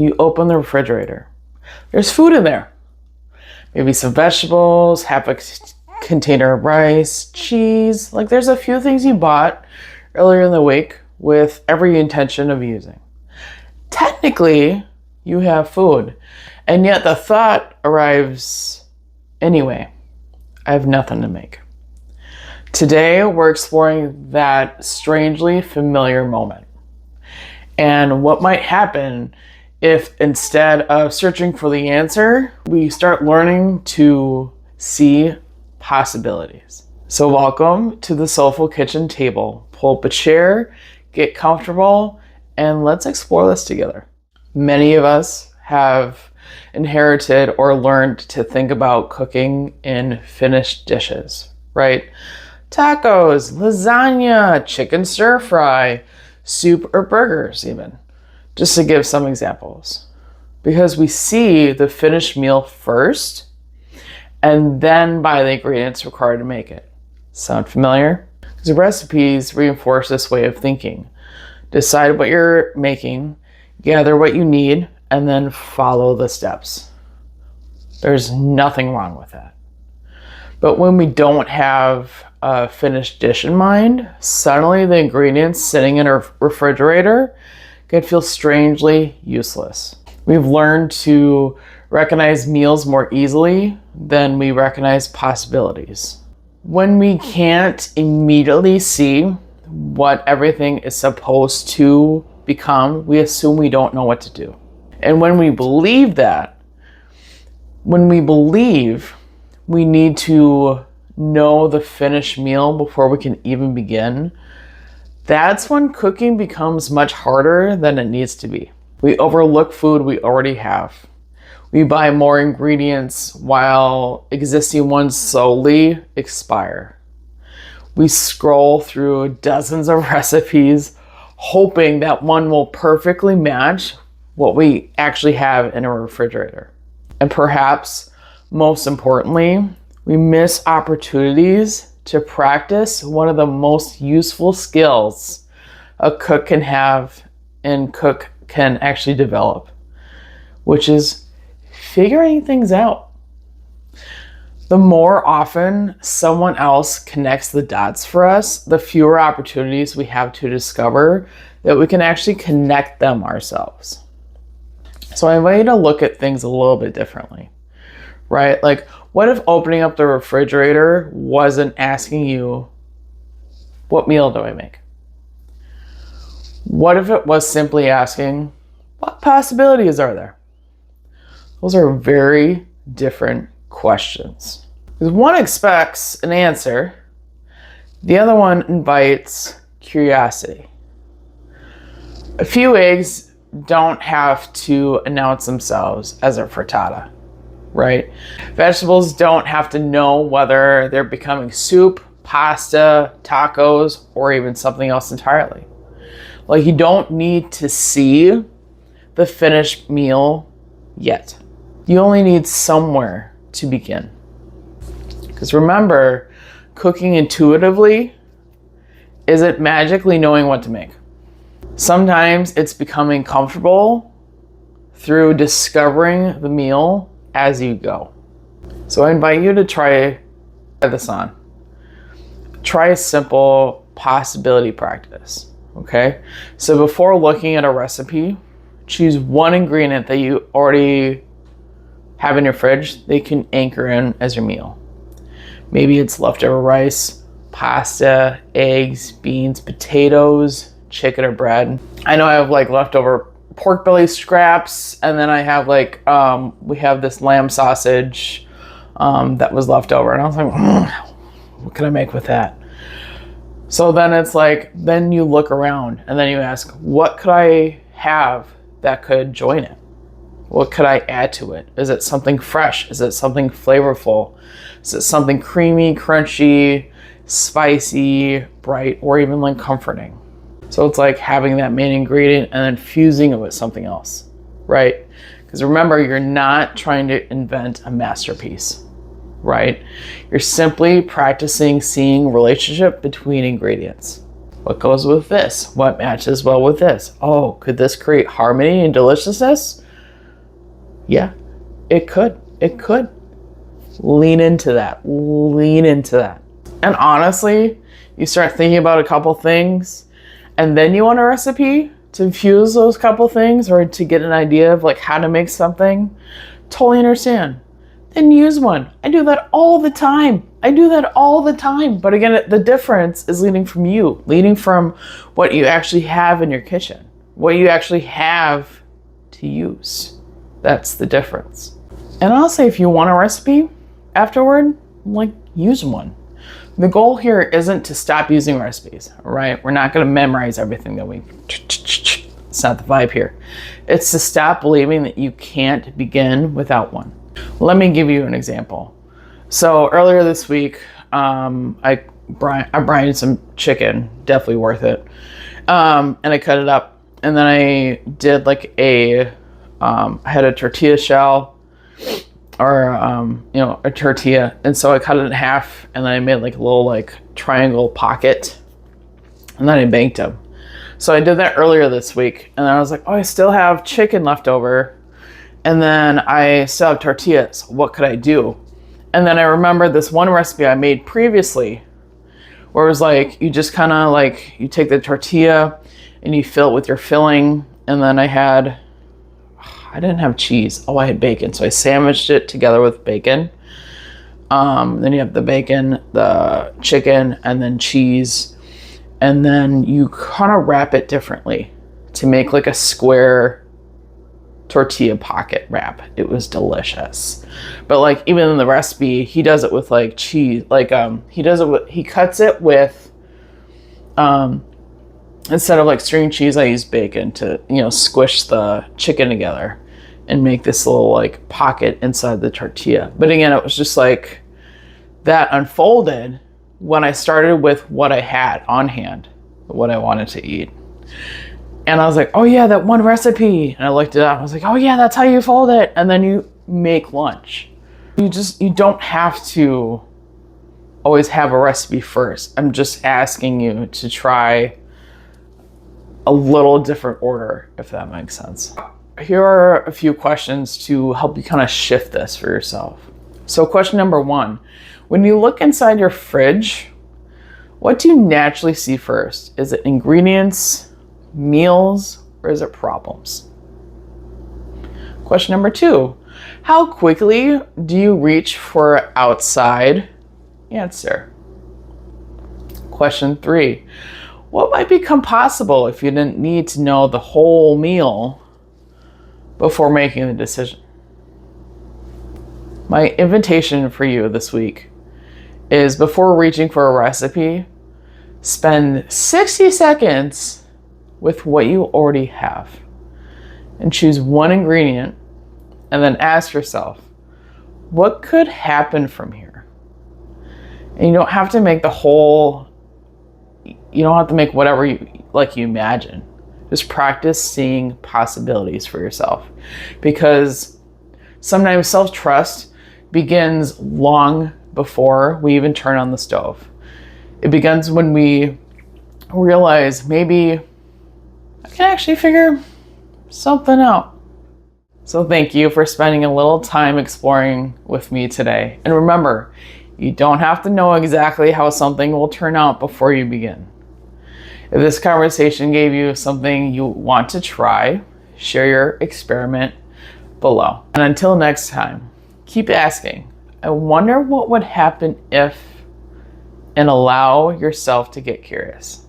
You open the refrigerator. There's food in there. Maybe some vegetables, half a container of rice, cheese. Like there's a few things you bought earlier in the week with every intention of using. Technically, you have food, and yet the thought arrives anyway. I have nothing to make. Today, we're exploring that strangely familiar moment and what might happen if instead of searching for the answer, we start learning to see possibilities. So welcome to the Soulful Kitchen table. Pull up a chair, get comfortable, and let's explore this together. Many of us have inherited or learned to think about cooking in finished dishes, right? Tacos, lasagna, chicken stir fry, soup or burgers even, just to give some examples. Because we see the finished meal first and then buy the ingredients required to make it. Sound familiar? Because recipes reinforce this way of thinking. Decide what you're making, gather what you need, and then follow the steps. There's nothing wrong with that. But when we don't have a finished dish in mind, suddenly the ingredients sitting in our refrigerator can feel strangely useless. We've learned to recognize meals more easily than we recognize possibilities. When we can't immediately see what everything is supposed to become, we assume we don't know what to do. And when we believe we need to know the finished meal before we can even begin, that's when cooking becomes much harder than it needs to be. We overlook food we already have. We buy more ingredients while existing ones slowly expire. We scroll through dozens of recipes, hoping that one will perfectly match what we actually have in our refrigerator. And perhaps most importantly, we miss opportunities to practice one of the most useful skills a cook can have and cook can actually develop, which is figuring things out. The more often someone else connects the dots for us, the fewer opportunities we have to discover that we can actually connect them ourselves. So I invite you to look at things a little bit differently, right? Like, what if opening up the refrigerator wasn't asking you, what meal do I make? What if it was simply asking, what possibilities are there? Those are very different questions. Because one expects an answer, the other one invites curiosity. A few eggs don't have to announce themselves as a frittata, right? Vegetables don't have to know whether they're becoming soup, pasta, tacos, or even something else entirely. Like, you don't need to see the finished meal yet. You only need somewhere to begin. Because remember, cooking intuitively isn't magically knowing what to make. Sometimes it's becoming comfortable through discovering the meal as you go. So I invite you to try this on. Try a simple possibility practice, okay? So before looking at a recipe, choose one ingredient that you already have in your fridge that you can anchor in as your meal. Maybe it's leftover rice, pasta, eggs, beans, potatoes, chicken or bread. I know I have like leftover pork belly scraps, and then I have like, we have this lamb sausage that was left over, and I was like, what can I make with that? So then it's like, then you look around and then you ask, what could I have that could join it? What could I add to it? Is it something fresh? Is it something flavorful? Is it something creamy, crunchy, spicy, bright, or even like comforting? So it's like having that main ingredient and then fusing it with something else, right? Because remember, you're not trying to invent a masterpiece, right? You're simply practicing seeing relationship between ingredients. What goes with this? What matches well with this? Oh, could this create harmony and deliciousness? Yeah, it could. It could. Lean into that. Lean into that. And honestly, you start thinking about a couple things and then you want a recipe to infuse those couple things or to get an idea of like how to make something. Totally understand. Then use one. I do that all the time. But again, the difference is leading from you, leading from what you actually have in your kitchen, what you actually have to use. That's the difference. And I'll say if you want a recipe afterward, like use one. The goal here isn't to stop using recipes, right? We're not going to memorize everything that we... It's not the vibe here. It's to stop believing that you can't begin without one. Let me give you an example. So earlier this week, I brined some chicken, definitely worth it. And I cut it up. And then I did like I had a tortilla shell or, a tortilla. And so I cut it in half and then I made like a little like triangle pocket and then I baked them. So I did that earlier this week and then I was like, oh, I still have chicken left over. And then I still have tortillas. What could I do? And then I remembered this one recipe I made previously where it was like, you just kind of like, you take the tortilla and you fill it with your filling. And then I didn't have cheese. Oh, I had bacon. So I sandwiched it together with bacon. Then you have the bacon, the chicken, and then cheese. And then you kind of wrap it differently to make like a square tortilla pocket wrap. It was delicious. But like even in the recipe, he does it with like cheese, like he cuts it with instead of like string cheese, I use bacon to, squish the chicken together and make this little like pocket inside the tortilla. But again, it was just like that unfolded when I started with what I had on hand, what I wanted to eat. And I was like, oh yeah, that one recipe. And I looked it up. I was like, oh yeah, that's how you fold it. And then you make lunch. You don't have to always have a recipe first. I'm just asking you to try a little different order, if that makes sense. Here are a few questions to help you kind of shift this for yourself. So question number 1, when you look inside your fridge, what do you naturally see first? Is it ingredients, meals, or is it problems? Question number 2, how quickly do you reach for outside answer? Question 3, what might become possible if you didn't need to know the whole meal before making the decision? My invitation for you this week is before reaching for a recipe, spend 60 seconds with what you already have and choose one ingredient and then ask yourself, what could happen from here? And you don't have to make you don't have to make whatever you imagine. Just practice seeing possibilities for yourself, because sometimes self-trust begins long before we even turn on the stove. It begins when we realize maybe I can actually figure something out. So thank you for spending a little time exploring with me today. And remember, you don't have to know exactly how something will turn out before you begin. If this conversation gave you something you want to try, share your experiment below. And until next time, keep asking, I wonder what would happen if, and allow yourself to get curious.